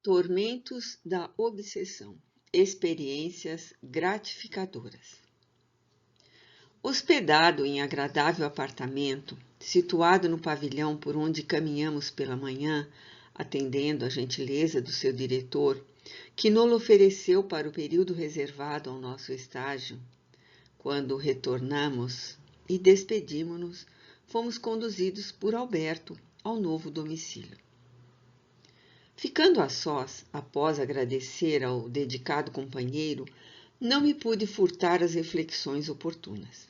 Tormentos da obsessão. Experiências gratificadoras. Hospedado em agradável apartamento, situado no pavilhão por onde caminhamos pela manhã, atendendo à gentileza do seu diretor, que nos ofereceu para o período reservado ao nosso estágio, quando retornamos e despedimos-nos, fomos conduzidos por Alberto ao novo domicílio. Ficando a sós, após agradecer ao dedicado companheiro, não me pude furtar as reflexões oportunas.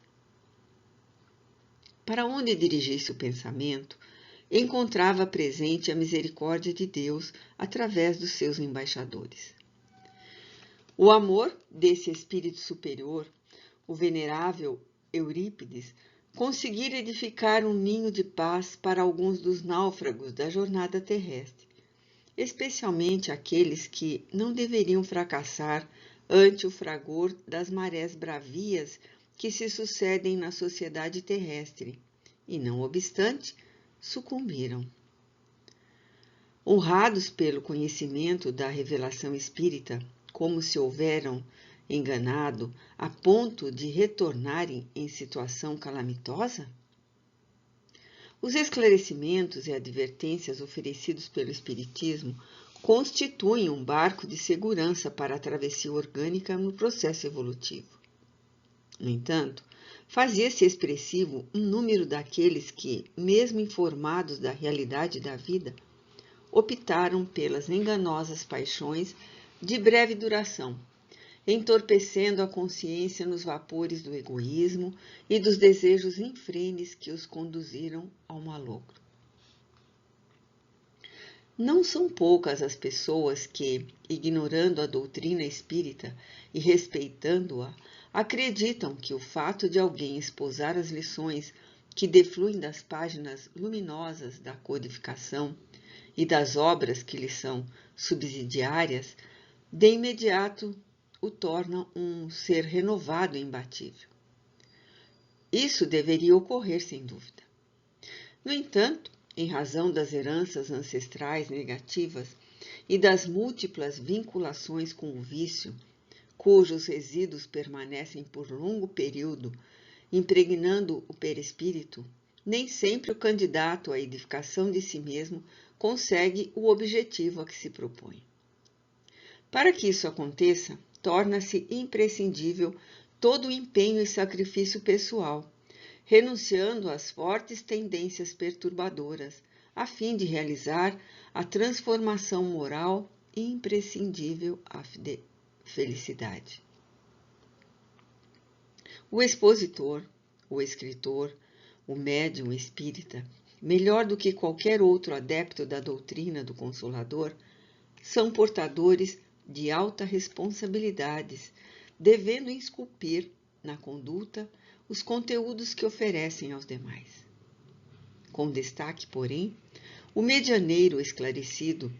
Para onde dirigisse o pensamento, encontrava presente a misericórdia de Deus através dos seus embaixadores. O amor desse espírito superior, o venerável Eurípides, conseguira edificar um ninho de paz para alguns dos náufragos da jornada terrestre, especialmente aqueles que não deveriam fracassar ante o fragor das marés bravias que se sucedem na sociedade terrestre, e, não obstante, sucumbiram. Honrados pelo conhecimento da revelação espírita, como se houveram enganado a ponto de retornarem em situação calamitosa? Os esclarecimentos e advertências oferecidos pelo Espiritismo constituem um barco de segurança para a travessia orgânica no processo evolutivo. No entanto, fazia-se expressivo um número daqueles que, mesmo informados da realidade da vida, optaram pelas enganosas paixões de breve duração, entorpecendo a consciência nos vapores do egoísmo e dos desejos infrenes que os conduziram ao malogro. Não são poucas as pessoas que, ignorando a doutrina espírita e respeitando-a, acreditam que o fato de alguém esposar as lições que defluem das páginas luminosas da codificação e das obras que lhe são subsidiárias, de imediato o torna um ser renovado e imbatível. Isso deveria ocorrer sem dúvida. No entanto, em razão das heranças ancestrais negativas e das múltiplas vinculações com o vício, cujos resíduos permanecem por longo período, impregnando o perispírito, nem sempre o candidato à edificação de si mesmo consegue o objetivo a que se propõe. Para que isso aconteça, torna-se imprescindível todo o empenho e sacrifício pessoal, renunciando às fortes tendências perturbadoras, a fim de realizar a transformação moral imprescindível à felicidade. O expositor, o escritor, o médium espírita, melhor do que qualquer outro adepto da doutrina do Consolador, são portadores de alta responsabilidades, devendo esculpir na conduta os conteúdos que oferecem aos demais. Com destaque, porém, o medianeiro esclarecido,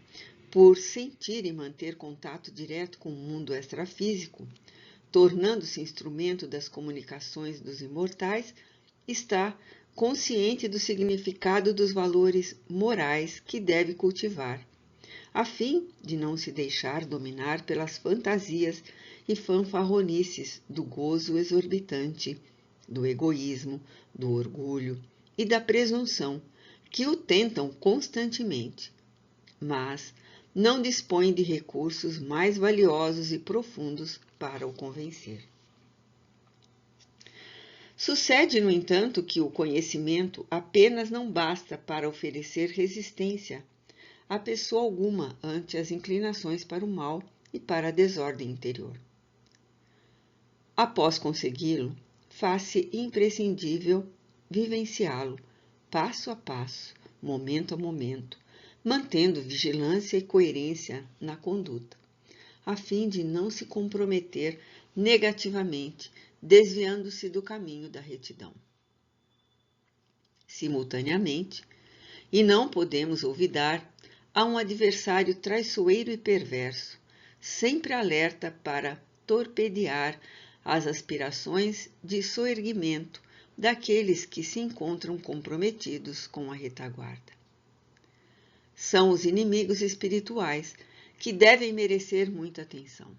por sentir e manter contato direto com o mundo extrafísico, tornando-se instrumento das comunicações dos imortais, está consciente do significado dos valores morais que deve cultivar, a fim de não se deixar dominar pelas fantasias e fanfarronices do gozo exorbitante, do egoísmo, do orgulho e da presunção que o tentam constantemente, mas não dispõe de recursos mais valiosos e profundos para o convencer. Sucede, no entanto, que o conhecimento apenas não basta para oferecer resistência a pessoa alguma ante as inclinações para o mal e para a desordem interior. Após consegui-lo, faz-se imprescindível vivenciá-lo, passo a passo, momento a momento, mantendo vigilância e coerência na conduta, a fim de não se comprometer negativamente, desviando-se do caminho da retidão. Simultaneamente, e não podemos olvidar, há um adversário traiçoeiro e perverso, sempre alerta para torpedear as aspirações de soerguimento daqueles que se encontram comprometidos com a retaguarda. São os inimigos espirituais que devem merecer muita atenção.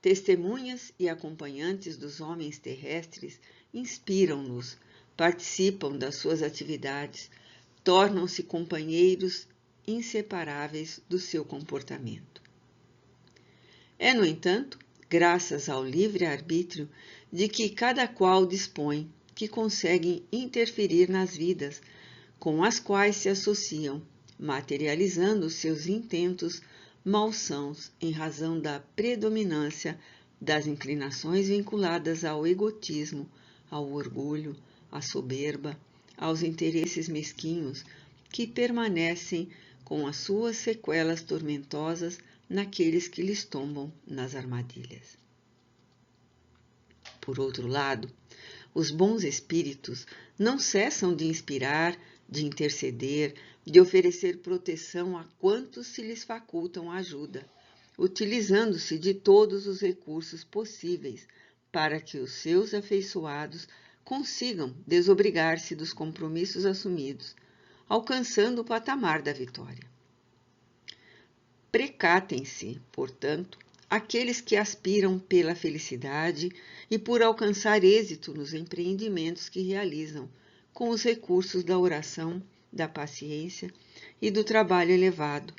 Testemunhas e acompanhantes dos homens terrestres inspiram-nos, participam das suas atividades, tornam-se companheiros inseparáveis do seu comportamento. É, no entanto, graças ao livre-arbítrio de que cada qual dispõe, que conseguem interferir nas vidas com as quais se associam, materializando seus intentos malsãos em razão da predominância das inclinações vinculadas ao egotismo, ao orgulho, à soberba, aos interesses mesquinhos que permanecem com as suas sequelas tormentosas naqueles que lhes tombam nas armadilhas. Por outro lado, os bons espíritos não cessam de inspirar, de interceder, de oferecer proteção a quantos se lhes facultam ajuda, utilizando-se de todos os recursos possíveis para que os seus afeiçoados consigam desobrigar-se dos compromissos assumidos, alcançando o patamar da vitória. Precatem-se, portanto, aqueles que aspiram pela felicidade e por alcançar êxito nos empreendimentos que realizam com os recursos da oração, da paciência e do trabalho elevado,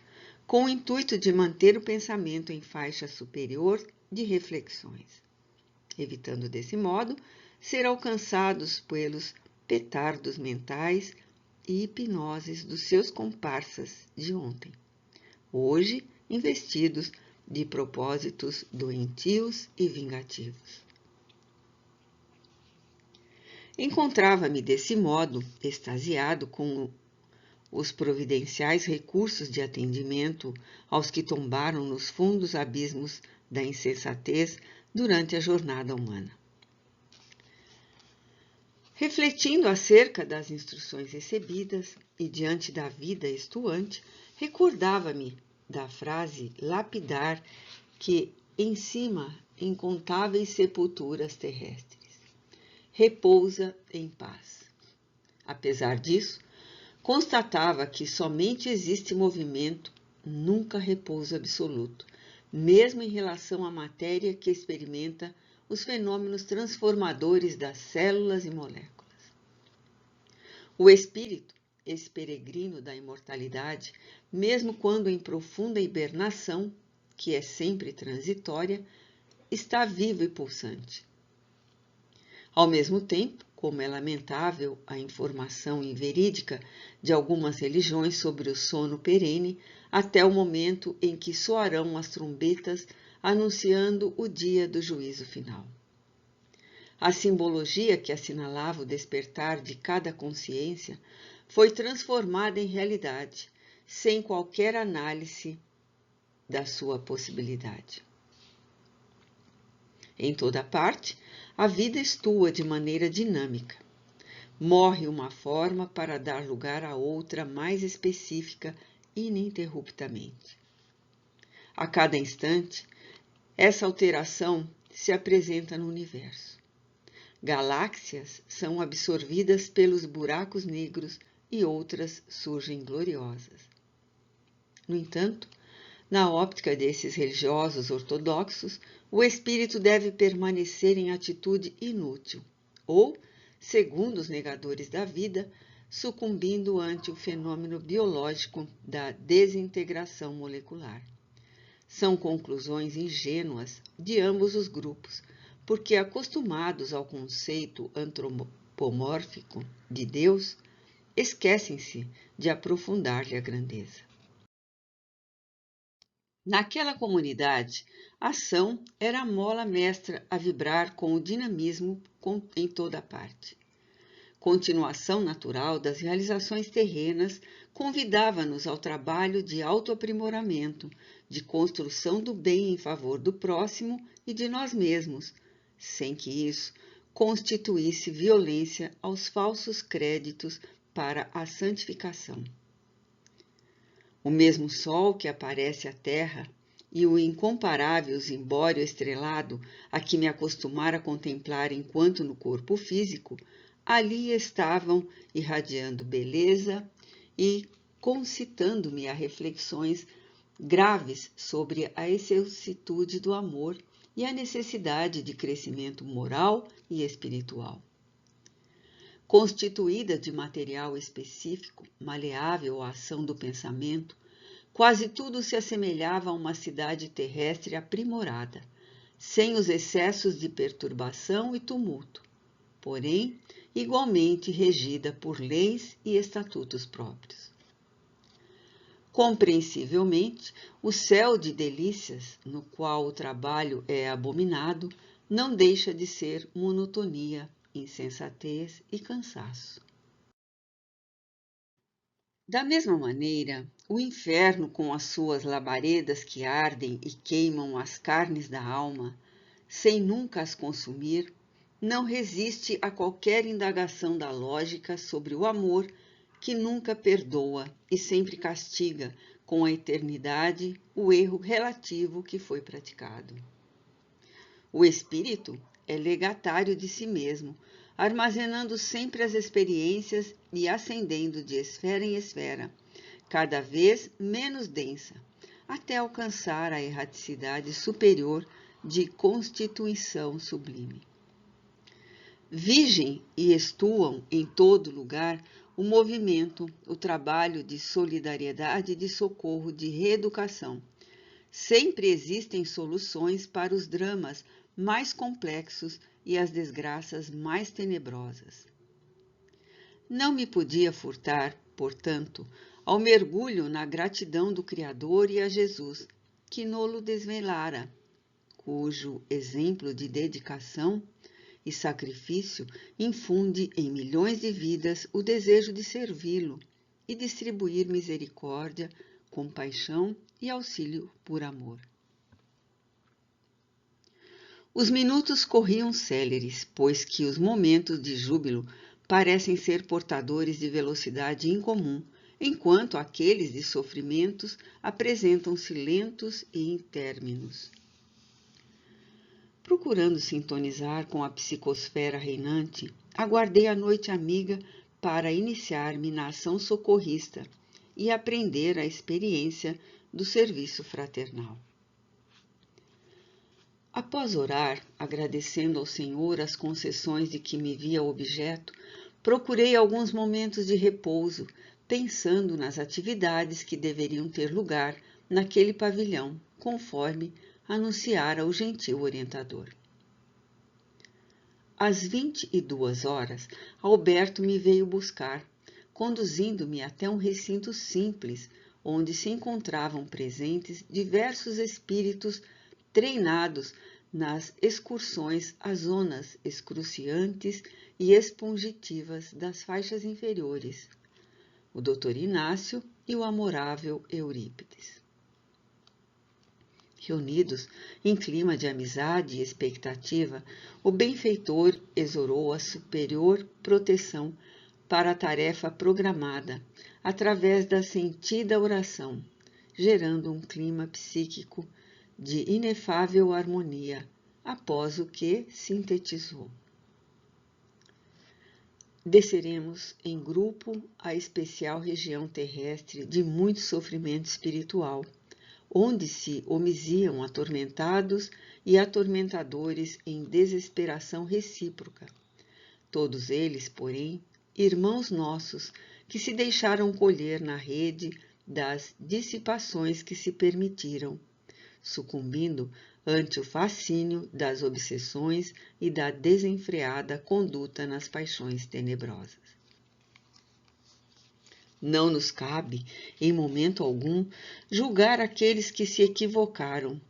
com o intuito de manter o pensamento em faixa superior de reflexões, evitando desse modo ser alcançados pelos petardos mentais e hipnoses dos seus comparsas de ontem, hoje investidos de propósitos doentios e vingativos. Encontrava-me desse modo extasiado com os providenciais recursos de atendimento aos que tombaram nos fundos abismos da insensatez durante a jornada humana. Refletindo acerca das instruções recebidas e diante da vida estuante, recordava-me da frase lapidar que encima incontáveis sepulturas terrestres: repousa em paz. Apesar disso, constatava que somente existe movimento, nunca repouso absoluto, mesmo em relação à matéria que experimenta os fenômenos transformadores das células e moléculas. O espírito, esse peregrino da imortalidade, mesmo quando em profunda hibernação, que é sempre transitória, está vivo e pulsante. Ao mesmo tempo, como é lamentável a informação inverídica de algumas religiões sobre o sono perene, até o momento em que soarão as trombetas anunciando o dia do juízo final. A simbologia que assinalava o despertar de cada consciência foi transformada em realidade, sem qualquer análise da sua possibilidade. Em toda parte, a vida estua de maneira dinâmica. Morre uma forma para dar lugar a outra mais específica ininterruptamente. A cada instante, essa alteração se apresenta no universo. Galáxias são absorvidas pelos buracos negros e outras surgem gloriosas. No entanto, na óptica desses religiosos ortodoxos, o espírito deve permanecer em atitude inútil, ou, segundo os negadores da vida, sucumbindo ante o fenômeno biológico da desintegração molecular. São conclusões ingênuas de ambos os grupos, porque, acostumados ao conceito antropomórfico de Deus, esquecem-se de aprofundar-lhe a grandeza. Naquela comunidade, a ação era a mola mestra a vibrar com o dinamismo em toda a parte. Continuação natural das realizações terrenas convidava-nos ao trabalho de autoaprimoramento, de construção do bem em favor do próximo e de nós mesmos, sem que isso constituísse violência aos falsos créditos para a santificação. O mesmo sol que aparece à terra e o incomparável zimbório estrelado a que me acostumara a contemplar enquanto no corpo físico, ali estavam irradiando beleza e concitando-me a reflexões graves sobre a excelsitude do amor e a necessidade de crescimento moral e espiritual. Constituída de material específico, maleável à ação do pensamento, quase tudo se assemelhava a uma cidade terrestre aprimorada, sem os excessos de perturbação e tumulto, porém, igualmente regida por leis e estatutos próprios. Compreensivelmente, o céu de delícias, no qual o trabalho é abominado, não deixa de ser monotonia, insensatez e cansaço. Da mesma maneira, o inferno, com as suas labaredas que ardem e queimam as carnes da alma, sem nunca as consumir, não resiste a qualquer indagação da lógica sobre o amor que nunca perdoa e sempre castiga com a eternidade o erro relativo que foi praticado. O espírito é legatário de si mesmo, armazenando sempre as experiências e ascendendo de esfera em esfera, cada vez menos densa, até alcançar a erraticidade superior de constituição sublime. Vigem e estuam em todo lugar o movimento, o trabalho de solidariedade, de socorro, de reeducação. Sempre existem soluções para os dramas mais complexos e as desgraças mais tenebrosas. Não me podia furtar, portanto, ao mergulho na gratidão do Criador e a Jesus, que nolo desvelara, cujo exemplo de dedicação e sacrifício infunde em milhões de vidas o desejo de servi-lo e distribuir misericórdia, compaixão e auxílio por amor. Os minutos corriam céleres, pois que os momentos de júbilo parecem ser portadores de velocidade incomum, enquanto aqueles de sofrimentos apresentam-se lentos e intérminos. Procurando sintonizar com a psicosfera reinante, aguardei a noite amiga para iniciar-me na ação socorrista e aprender a experiência do serviço fraternal. Após orar, agradecendo ao Senhor as concessões de que me via objeto, procurei alguns momentos de repouso, pensando nas atividades que deveriam ter lugar naquele pavilhão, conforme anunciara o gentil orientador. Às 22h, Alberto me veio buscar, conduzindo-me até um recinto simples, onde se encontravam presentes diversos espíritos treinados nas excursões às zonas excruciantes e expungitivas das faixas inferiores, o Dr. Inácio e o amorável Eurípides. Reunidos em clima de amizade e expectativa, o benfeitor exorou a superior proteção para a tarefa programada, através da sentida oração, gerando um clima psíquico de inefável harmonia, após o que sintetizou. Desceremos em grupo a especial região terrestre de muito sofrimento espiritual, onde se homiziam atormentados e atormentadores em desesperação recíproca. Todos eles, porém, irmãos nossos, que se deixaram colher na rede das dissipações que se permitiram, sucumbindo ante o fascínio das obsessões e da desenfreada conduta nas paixões tenebrosas. Não nos cabe, em momento algum, julgar aqueles que se equivocaram,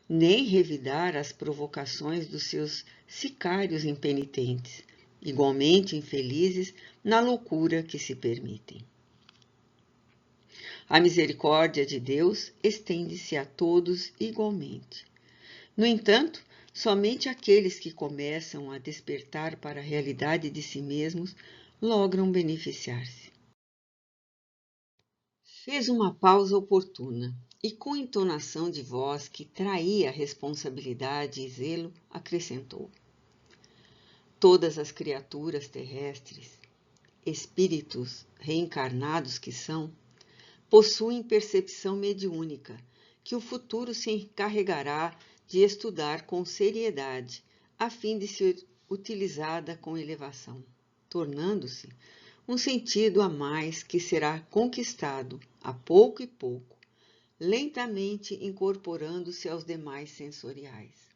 nem revidar as provocações dos seus sicários impenitentes, igualmente infelizes na loucura que se permitem. A misericórdia de Deus estende-se a todos igualmente. No entanto, somente aqueles que começam a despertar para a realidade de si mesmos logram beneficiar-se. Fez uma pausa oportuna e, com entonação de voz que traía responsabilidade e zelo, acrescentou: todas as criaturas terrestres, espíritos reencarnados que são, possuem percepção mediúnica, que o futuro se encarregará de estudar com seriedade, a fim de ser utilizada com elevação, tornando-se um sentido a mais que será conquistado a pouco e pouco, lentamente incorporando-se aos demais sensoriais.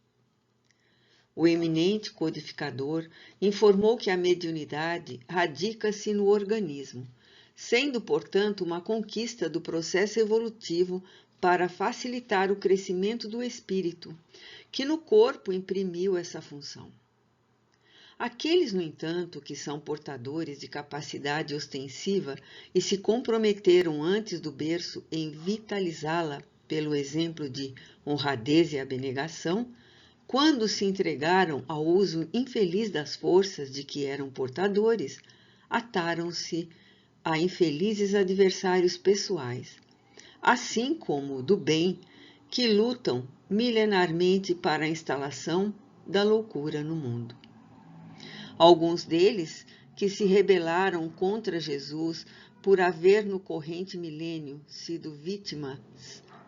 O eminente codificador informou que a mediunidade radica-se no organismo, sendo, portanto, uma conquista do processo evolutivo para facilitar o crescimento do espírito, que no corpo imprimiu essa função. Aqueles, no entanto, que são portadores de capacidade ostensiva e se comprometeram antes do berço em vitalizá-la pelo exemplo de honradez e abnegação, quando se entregaram ao uso infeliz das forças de que eram portadores, ataram-se a infelizes adversários pessoais, assim como do bem, que lutam milenarmente para a instalação da loucura no mundo. Alguns deles, que se rebelaram contra Jesus por haver no corrente milênio sido vítimas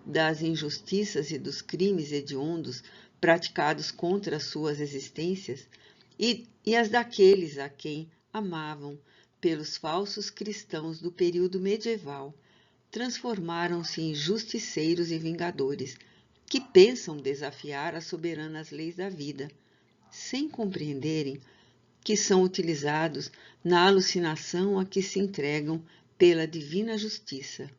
das injustiças e dos crimes hediondos praticados contra suas existências, e as daqueles a quem amavam pelos falsos cristãos do período medieval, transformaram-se em justiceiros e vingadores, que pensam desafiar as soberanas leis da vida, sem compreenderem que são utilizados na alucinação a que se entregam pela divina justiça,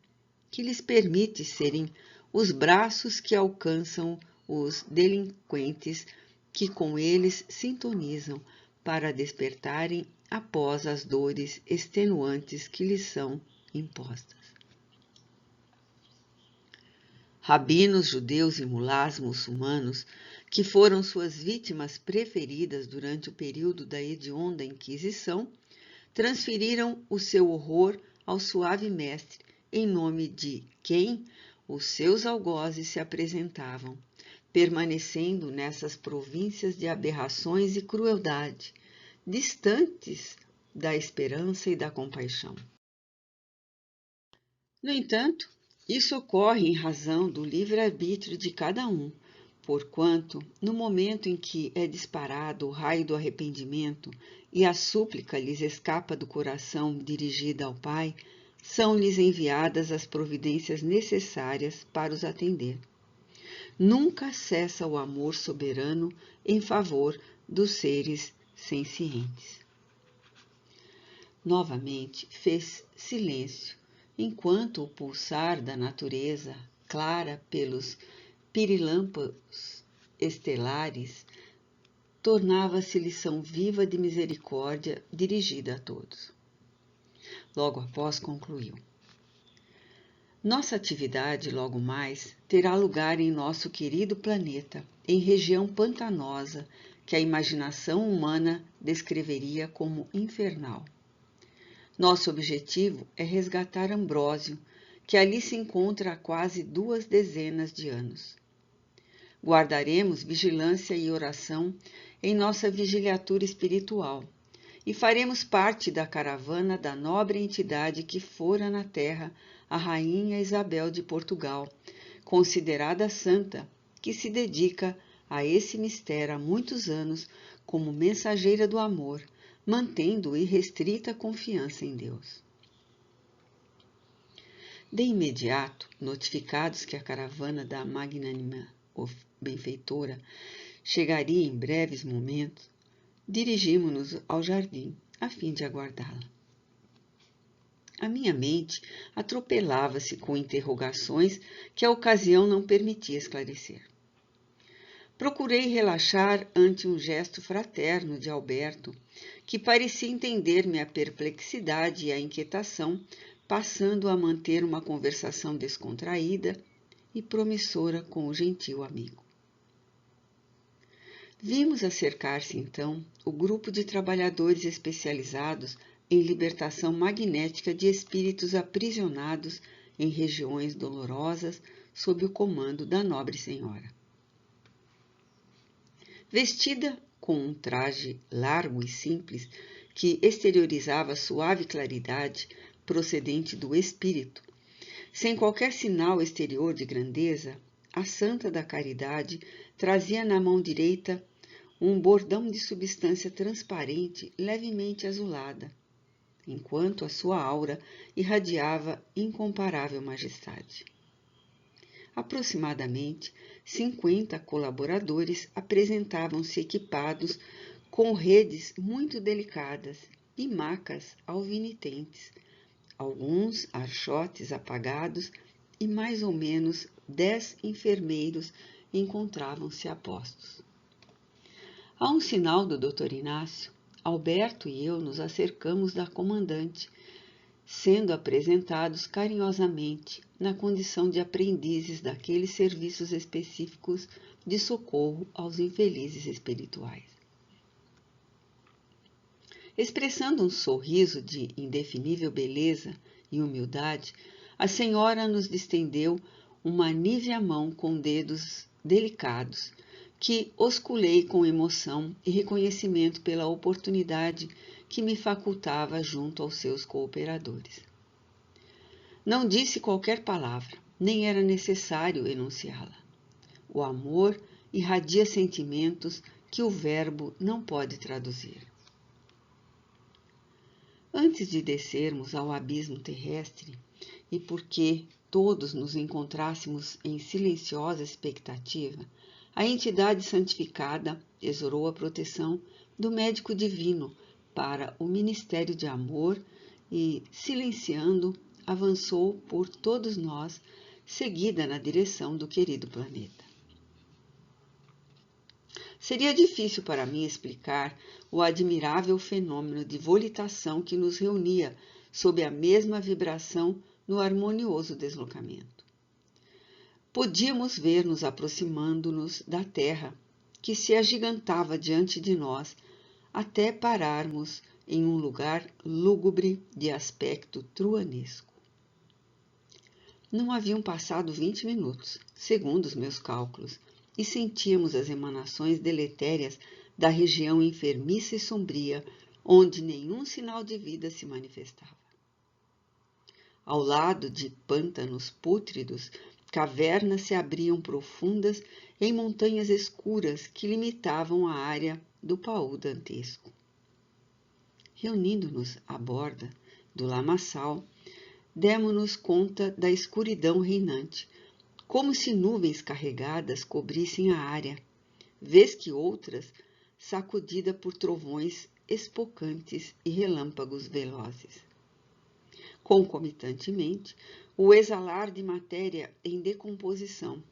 que lhes permite serem os braços que alcançam os delinquentes que com eles sintonizam para despertarem após as dores extenuantes que lhes são impostas. Rabinos judeus e mulás muçulmanos, que foram suas vítimas preferidas durante o período da hedionda Inquisição, transferiram o seu horror ao suave mestre, em nome de quem os seus algozes se apresentavam, permanecendo nessas províncias de aberrações e crueldade, distantes da esperança e da compaixão. No entanto, isso ocorre em razão do livre-arbítrio de cada um, porquanto, no momento em que é disparado o raio do arrependimento e a súplica lhes escapa do coração dirigida ao Pai, são-lhes enviadas as providências necessárias para os atender. Nunca cessa o amor soberano em favor dos seres sencientes. Novamente fez silêncio, enquanto o pulsar da natureza, clara pelos pirilâmpagos estelares, tornava-se lição viva de misericórdia dirigida a todos. Logo após concluiu: nossa atividade, logo mais, terá lugar em nosso querido planeta, em região pantanosa que a imaginação humana descreveria como infernal. Nosso objetivo é resgatar Ambrósio, que ali se encontra há quase 2 dezenas de anos. Guardaremos vigilância e oração em nossa vigiliatura espiritual e faremos parte da caravana da nobre entidade que fora na terra a Rainha Isabel de Portugal, considerada santa, que se dedica a esse mistério há muitos anos como mensageira do amor, mantendo irrestrita confiança em Deus. De imediato, notificados que a caravana da magnânima benfeitora chegaria em breves momentos, dirigimos-nos ao jardim, a fim de aguardá-la. A minha mente atropelava-se com interrogações que a ocasião não permitia esclarecer. Procurei relaxar ante um gesto fraterno de Alberto, que parecia entender minha perplexidade e a inquietação, passando a manter uma conversação descontraída e promissora com o gentil amigo. Vimos acercar-se, então, o grupo de trabalhadores especializados em libertação magnética de espíritos aprisionados em regiões dolorosas sob o comando da nobre senhora. Vestida com um traje largo e simples que exteriorizava suave claridade procedente do espírito, Sem qualquer sinal exterior de grandeza, a Santa da Caridade trazia na mão direita um bordão de substância transparente levemente azulada, enquanto a sua aura irradiava incomparável majestade. Aproximadamente 50 colaboradores apresentavam-se equipados com redes muito delicadas e macas alvinitentes, alguns archotes apagados e mais ou menos 10 enfermeiros encontravam-se a postos. A um sinal do Dr. Inácio, Alberto e eu nos acercamos da comandante, sendo apresentados carinhosamente na condição de aprendizes daqueles serviços específicos de socorro aos infelizes espirituais. Expressando um sorriso de indefinível beleza e humildade, a senhora nos distendeu uma nívea mão com dedos delicados, que osculei com emoção e reconhecimento pela oportunidade que me facultava junto aos seus cooperadores. Não disse qualquer palavra, nem era necessário enunciá-la. O amor irradia sentimentos que o verbo não pode traduzir. Antes de descermos ao abismo terrestre, e porque todos nos encontrássemos em silenciosa expectativa, a entidade santificada exorou a proteção do médico divino para o ministério de amor e, silenciando, avançou por todos nós, seguida na direção do querido planeta. Seria difícil para mim explicar o admirável fenômeno de volitação que nos reunia sob a mesma vibração no harmonioso deslocamento. Podíamos ver-nos aproximando-nos da Terra, que se agigantava diante de nós, até pararmos em um lugar lúgubre de aspecto truanesco. Não haviam passado 20 minutos, segundo os meus cálculos, e sentíamos as emanações deletérias da região enfermiça e sombria, onde nenhum sinal de vida se manifestava. Ao lado de pântanos pútridos, cavernas se abriam profundas em montanhas escuras que limitavam a área do paú dantesco. Reunindo-nos à borda do lamaçal, demo-nos conta da escuridão reinante, como se nuvens carregadas cobrissem a área, vez que outras sacudida por trovões espocantes e relâmpagos velozes. Concomitantemente, o exalar de matéria em decomposição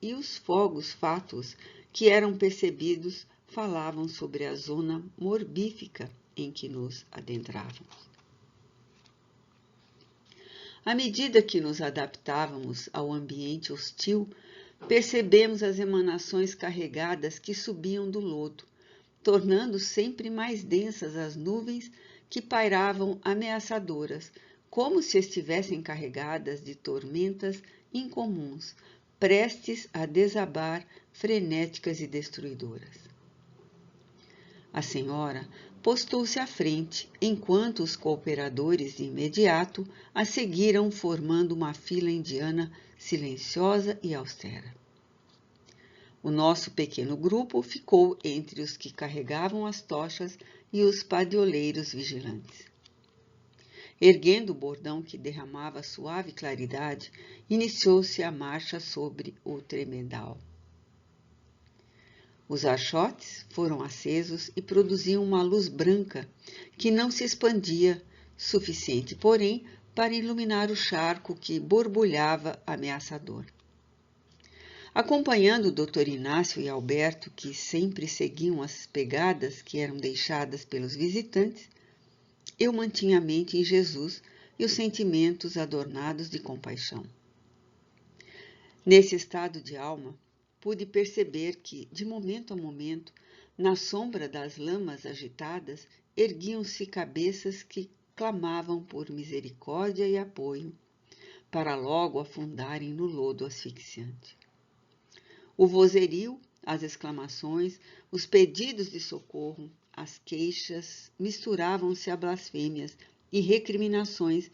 e os fogos fátuos que eram percebidos falavam sobre a zona morbífica em que nos adentrávamos. À medida que nos adaptávamos ao ambiente hostil, percebemos as emanações carregadas que subiam do lodo, tornando sempre mais densas as nuvens que pairavam ameaçadoras, como se estivessem carregadas de tormentas incomuns, prestes a desabar, frenéticas e destruidoras. A senhora postou-se à frente, enquanto os cooperadores de imediato a seguiram formando uma fila indiana silenciosa e austera. O nosso pequeno grupo ficou entre os que carregavam as tochas e os padioleiros vigilantes. Erguendo o bordão que derramava suave claridade, iniciou-se a marcha sobre o tremedal. Os archotes foram acesos e produziam uma luz branca que não se expandia, suficiente, porém, para iluminar o charco que borbulhava ameaçador. Acompanhando o Dr. Inácio e Alberto, que sempre seguiam as pegadas que eram deixadas pelos visitantes, eu mantinha a mente em Jesus e os sentimentos adornados de compaixão. Nesse estado de alma, pude perceber que, de momento a momento, na sombra das lamas agitadas, erguiam-se cabeças que clamavam por misericórdia e apoio, para logo afundarem no lodo asfixiante. O vozerio, as exclamações, os pedidos de socorro, as queixas misturavam-se a blasfêmias e recriminações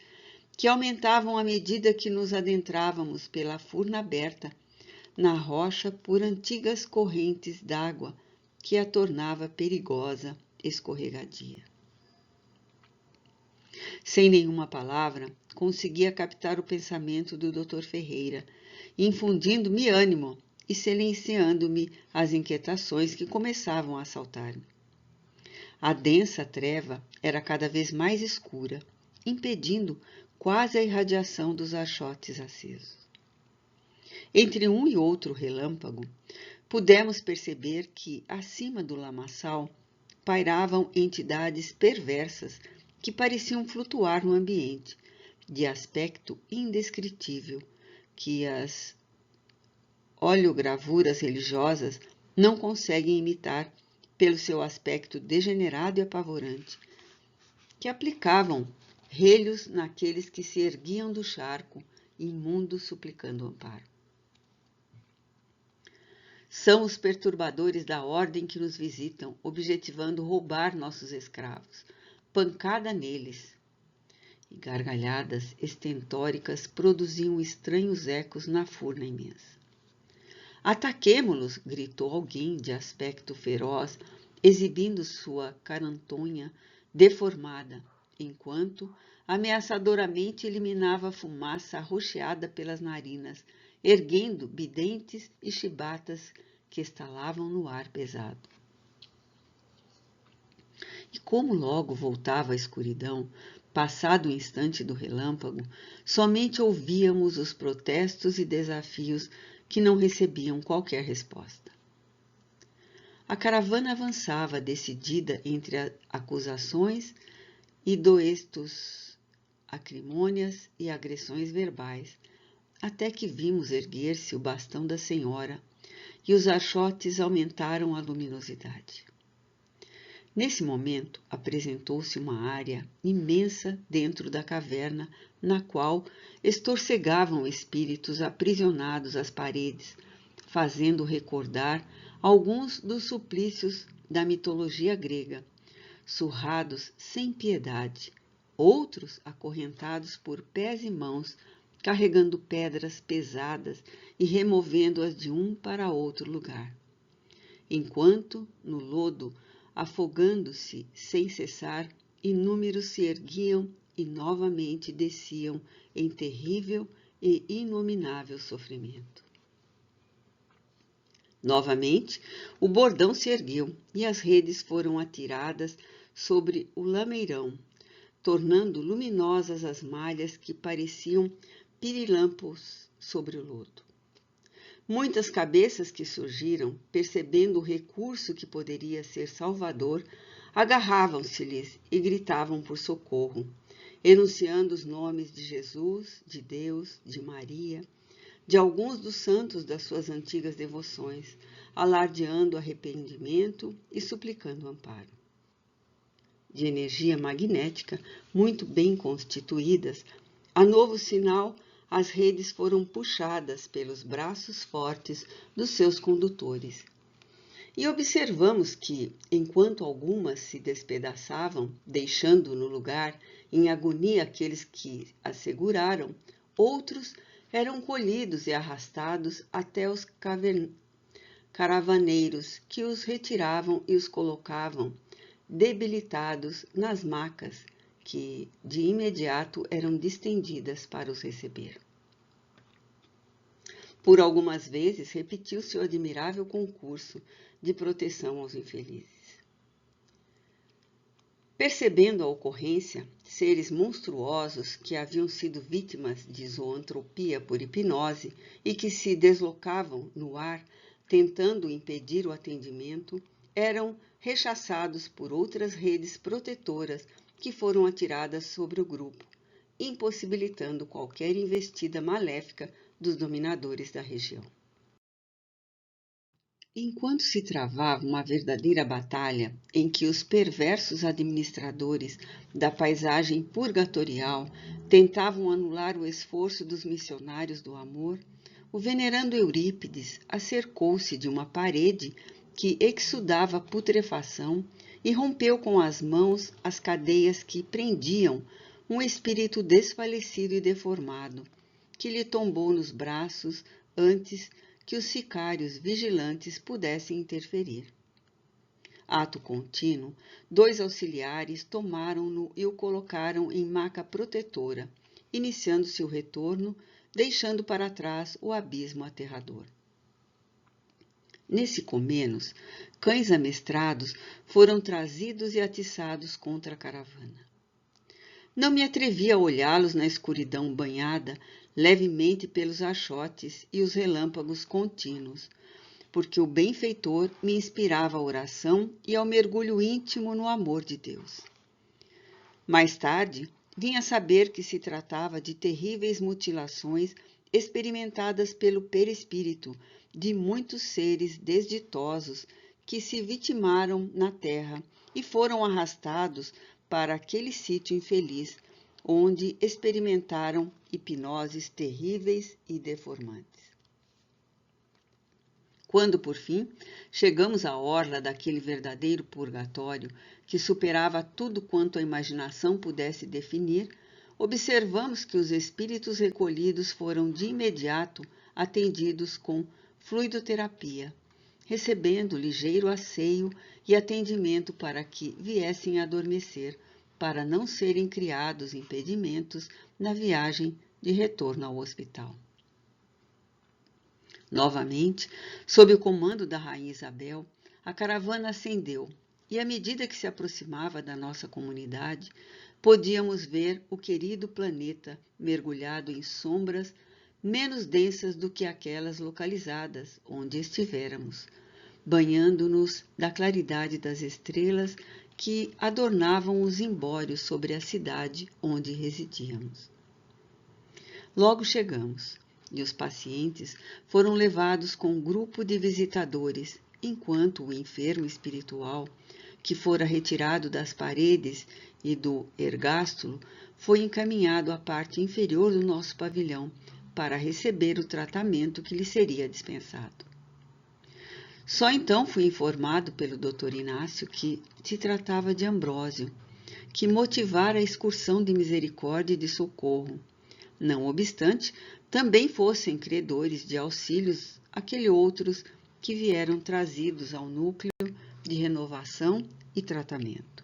que aumentavam à medida que nos adentrávamos pela furna aberta na rocha por antigas correntes d'água que a tornava perigosa, escorregadia. Sem nenhuma palavra, conseguia captar o pensamento do Dr. Ferreira, infundindo-me ânimo e silenciando-me as inquietações que começavam a assaltar-me. A densa treva era cada vez mais escura, impedindo quase a irradiação dos achotes acesos. Entre um e outro relâmpago, pudemos perceber que, acima do lamaçal, pairavam entidades perversas que pareciam flutuar no ambiente, de aspecto indescritível, que as oleogravuras religiosas não conseguem imitar pelo seu aspecto degenerado e apavorante, que aplicavam relhos naqueles que se erguiam do charco, imundos suplicando amparo. São os perturbadores da ordem que nos visitam, objetivando roubar nossos escravos. Pancada neles! E gargalhadas estentóricas produziam estranhos ecos na furna imensa. Ataquemo-los! Gritou alguém de aspecto feroz, exibindo sua carantonha deformada, enquanto ameaçadoramente eliminava a fumaça arroxeada pelas narinas, erguendo bidentes e chibatas que estalavam no ar pesado. E como logo voltava a escuridão, passado o instante do relâmpago, somente ouvíamos os protestos e desafios que não recebiam qualquer resposta. A caravana avançava decidida entre acusações e doestos, acrimônias e agressões verbais, até que vimos erguer-se o bastão da senhora e os achotes aumentaram a luminosidade. Nesse momento, apresentou-se uma área imensa dentro da caverna, na qual estorcegavam espíritos aprisionados às paredes, fazendo recordar alguns dos suplícios da mitologia grega, surrados sem piedade, outros acorrentados por pés e mãos, carregando pedras pesadas e removendo-as de um para outro lugar. Enquanto, no lodo, afogando-se sem cessar, inúmeros se erguiam e novamente desciam em terrível e inominável sofrimento. Novamente, o bordão se ergueu e as redes foram atiradas sobre o lameirão, tornando luminosas as malhas que pareciam pirilampos sobre o lodo. Muitas cabeças que surgiram, percebendo o recurso que poderia ser salvador, agarravam-se-lhes e gritavam por socorro, enunciando os nomes de Jesus, de Deus, de Maria, de alguns dos santos das suas antigas devoções, alardeando arrependimento e suplicando amparo. De energia magnética muito bem constituídas, a novo sinal, as redes foram puxadas pelos braços fortes dos seus condutores. E observamos que, enquanto algumas se despedaçavam, deixando no lugar em agonia aqueles que as seguraram, outros eram colhidos e arrastados até os caravaneiros que os retiravam e os colocavam, debilitados, nas macas que de imediato eram distendidas para os receber. Por algumas vezes repetiu-se o admirável concurso de proteção aos infelizes. Percebendo a ocorrência, seres monstruosos que haviam sido vítimas de zoantropia por hipnose e que se deslocavam no ar, tentando impedir o atendimento, eram rechaçados por outras redes protetoras que foram atiradas sobre o grupo, impossibilitando qualquer investida maléfica dos dominadores da região. Enquanto se travava uma verdadeira batalha em que os perversos administradores da paisagem purgatorial tentavam anular o esforço dos missionários do amor, o venerando Eurípides acercou-se de uma parede que exudava putrefação e rompeu com as mãos as cadeias que prendiam um espírito desfalecido e deformado, que lhe tombou nos braços antes que os sicários vigilantes pudessem interferir. Ato contínuo, 2 auxiliares tomaram-no e o colocaram em maca protetora, iniciando-se o retorno, deixando para trás o abismo aterrador. Nesse comenos, cães amestrados foram trazidos e atiçados contra a caravana. Não me atrevi a olhá-los na escuridão banhada levemente pelos achotes e os relâmpagos contínuos, porque o benfeitor me inspirava à oração e ao mergulho íntimo no amor de Deus. Mais tarde, vim a saber que se tratava de terríveis mutilações experimentadas pelo perispírito de muitos seres desditosos que se vitimaram na terra e foram arrastados para aquele sítio infeliz, onde experimentaram hipnoses terríveis e deformantes. Quando, por fim, chegamos à orla daquele verdadeiro purgatório que superava tudo quanto a imaginação pudesse definir, observamos que os espíritos recolhidos foram de imediato atendidos com fluidoterapia, recebendo ligeiro asseio e atendimento para que viessem adormecer, para não serem criados impedimentos na viagem de retorno ao hospital. Novamente, sob o comando da Rainha Isabel, a caravana ascendeu e, à medida que se aproximava da nossa comunidade, podíamos ver o querido planeta mergulhado em sombras menos densas do que aquelas localizadas onde estivéramos, banhando-nos da claridade das estrelas que adornavam os zimbórios sobre a cidade onde residíamos. Logo chegamos, e os pacientes foram levados com um grupo de visitadores, enquanto o enfermo espiritual, que fora retirado das paredes e do ergástulo, foi encaminhado à parte inferior do nosso pavilhão para receber o tratamento que lhe seria dispensado. Só então fui informado pelo Dr. Inácio que se tratava de Ambrósio, que motivara a excursão de misericórdia e de socorro. Não obstante, também fossem credores de auxílios aqueles outros que vieram trazidos ao núcleo de renovação e tratamento.